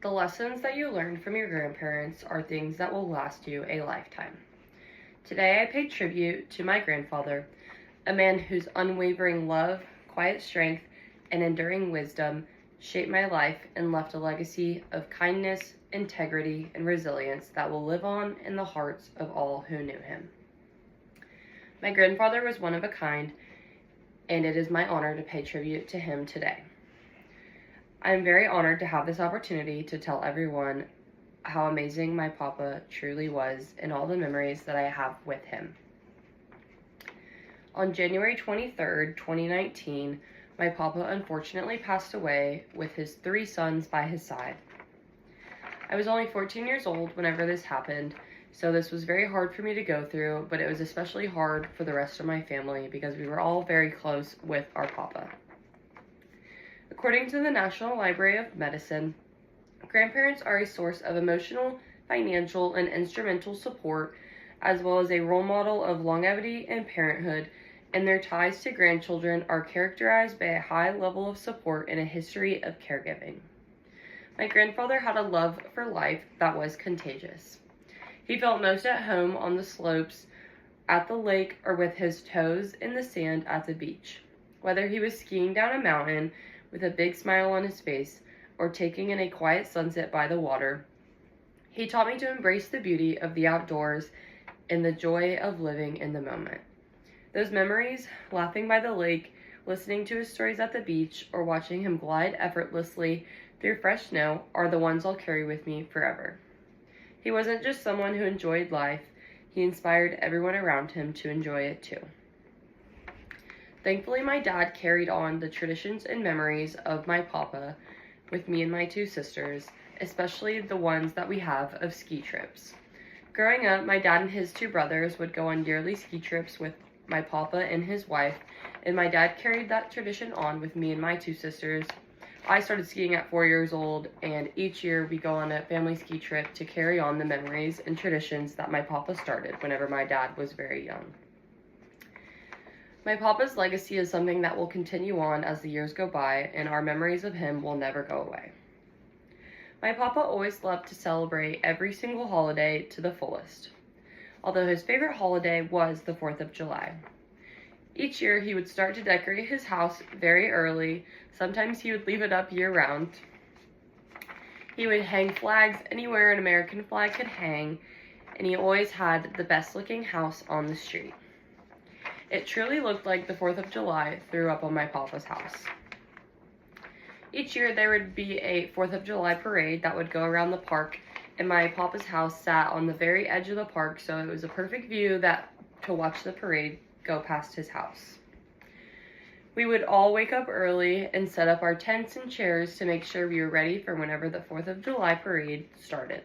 The lessons that you learned from your grandparents are things that will last you a lifetime. Today I pay tribute to my grandfather, a man whose unwavering love, quiet strength, and enduring wisdom shaped my life and left a legacy of kindness, integrity, and resilience that will live on in the hearts of all who knew him. My grandfather was one of a kind, and it is my honor to pay tribute to him today. I am very honored to have this opportunity to tell everyone how amazing my papa truly was and all the memories that I have with him. On January 23rd, 2019, my papa unfortunately passed away with his 3 sons by his side. I was only 14 years old whenever this happened, so this was very hard for me to go through, but it was especially hard for the rest of my family because we were all very close with our papa. According to the National Library of Medicine, grandparents are a source of emotional, financial, and instrumental support, as well as a role model of longevity and parenthood, and their ties to grandchildren are characterized by a high level of support and a history of caregiving. My grandfather had a love for life that was contagious. He felt most at home on the slopes, at the lake, or with his toes in the sand at the beach. Whether he was skiing down a mountain with a big smile on his face, or taking in a quiet sunset by the water, he taught me to embrace the beauty of the outdoors and the joy of living in the moment. Those memories, laughing by the lake, listening to his stories at the beach, or watching him glide effortlessly through fresh snow, are the ones I'll carry with me forever. He wasn't just someone who enjoyed life, he inspired everyone around him to enjoy it too. Thankfully, my dad carried on the traditions and memories of my papa with me and my 2 sisters, especially the ones that we have of ski trips. Growing up, my dad and his 2 brothers would go on yearly ski trips with my papa and his wife, and my dad carried that tradition on with me and my 2 sisters. I started skiing at 4 years old, and each year we go on a family ski trip to carry on the memories and traditions that my papa started whenever my dad was very young. My papa's legacy is something that will continue on as the years go by, and our memories of him will never go away. My papa always loved to celebrate every single holiday to the fullest, although his favorite holiday was the 4th of July. Each year he would start to decorate his house very early. Sometimes he would leave it up year-round. He would hang flags anywhere an American flag could hang, and he always had the best-looking house on the street. It truly looked like the 4th of July threw up on my papa's house. Each year there would be a 4th of July parade that would go around the park, and my papa's house sat on the very edge of the park, so it was a perfect view to watch the parade go past his house. We would all wake up early and set up our tents and chairs to make sure we were ready for whenever the 4th of July parade started.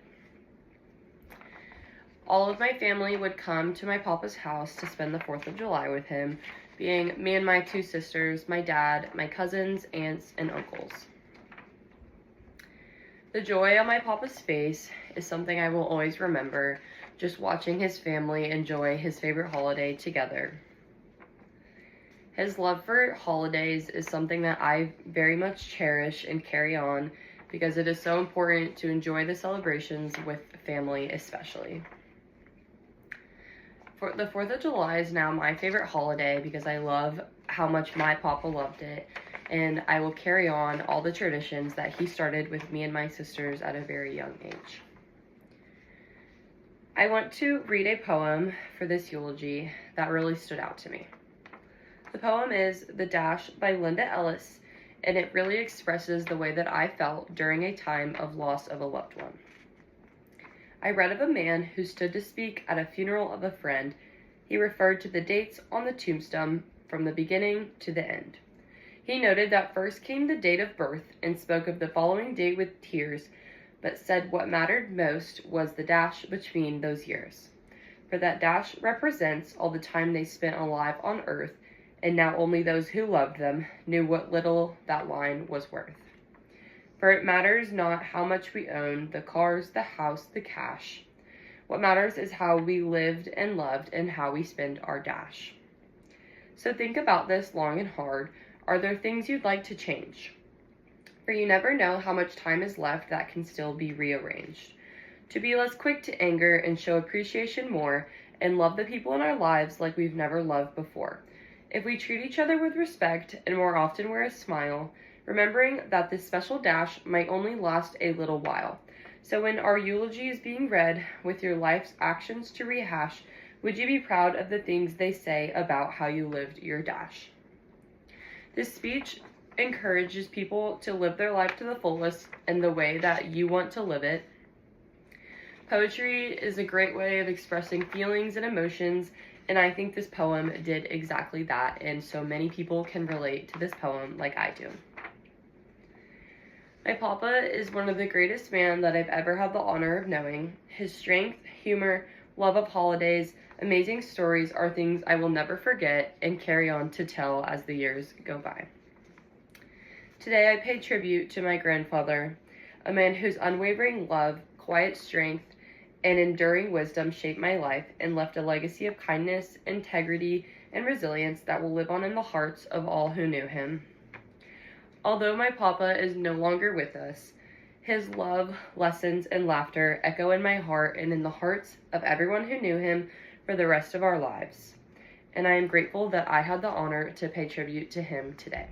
All of my family would come to my papa's house to spend the 4th of July with him, being me and my 2 sisters, my dad, my cousins, aunts, and uncles. The joy on my papa's face is something I will always remember, just watching his family enjoy his favorite holiday together. His love for holidays is something that I very much cherish and carry on because it is so important to enjoy the celebrations with family especially. The 4th of July is now my favorite holiday because I love how much my papa loved it, and I will carry on all the traditions that he started with me and my sisters at a very young age. I want to read a poem for this eulogy that really stood out to me. The poem is The Dash by Linda Ellis, and it really expresses the way that I felt during a time of loss of a loved one. I read of a man who stood to speak at a funeral of a friend. He referred to the dates on the tombstone from the beginning to the end. He noted that first came the date of birth and spoke of the following day with tears, but said what mattered most was the dash between those years. For that dash represents all the time they spent alive on earth, and now only those who loved them knew what little that line was worth. For it matters not how much we own, the cars, the house, the cash. What matters is how we lived and loved and how we spend our dash. So think about this long and hard. Are there things you'd like to change? for you never know how much time is left that can still be rearranged. To be less quick to anger and show appreciation more, and love the people in our lives like we've never loved before. If we treat each other with respect and more often wear a smile, remembering that this special dash might only last a little while. So when our eulogy is being read, with your life's actions to rehash, would you be proud of the things they say about how you lived your dash? This speech encourages people to live their life to the fullest in the way that you want to live it. Poetry is a great way of expressing feelings and emotions, and I think this poem did exactly that, and so many people can relate to this poem like I do. My papa is one of the greatest men that I've ever had the honor of knowing. His strength, humor, love of holidays, amazing stories are things I will never forget and carry on to tell as the years go by. Today I pay tribute to my grandfather, a man whose unwavering love, quiet strength, and enduring wisdom shaped my life and left a legacy of kindness, integrity, and resilience that will live on in the hearts of all who knew him. Although my papa is no longer with us, his love, lessons, and laughter echo in my heart and in the hearts of everyone who knew him for the rest of our lives. And I am grateful that I had the honor to pay tribute to him today.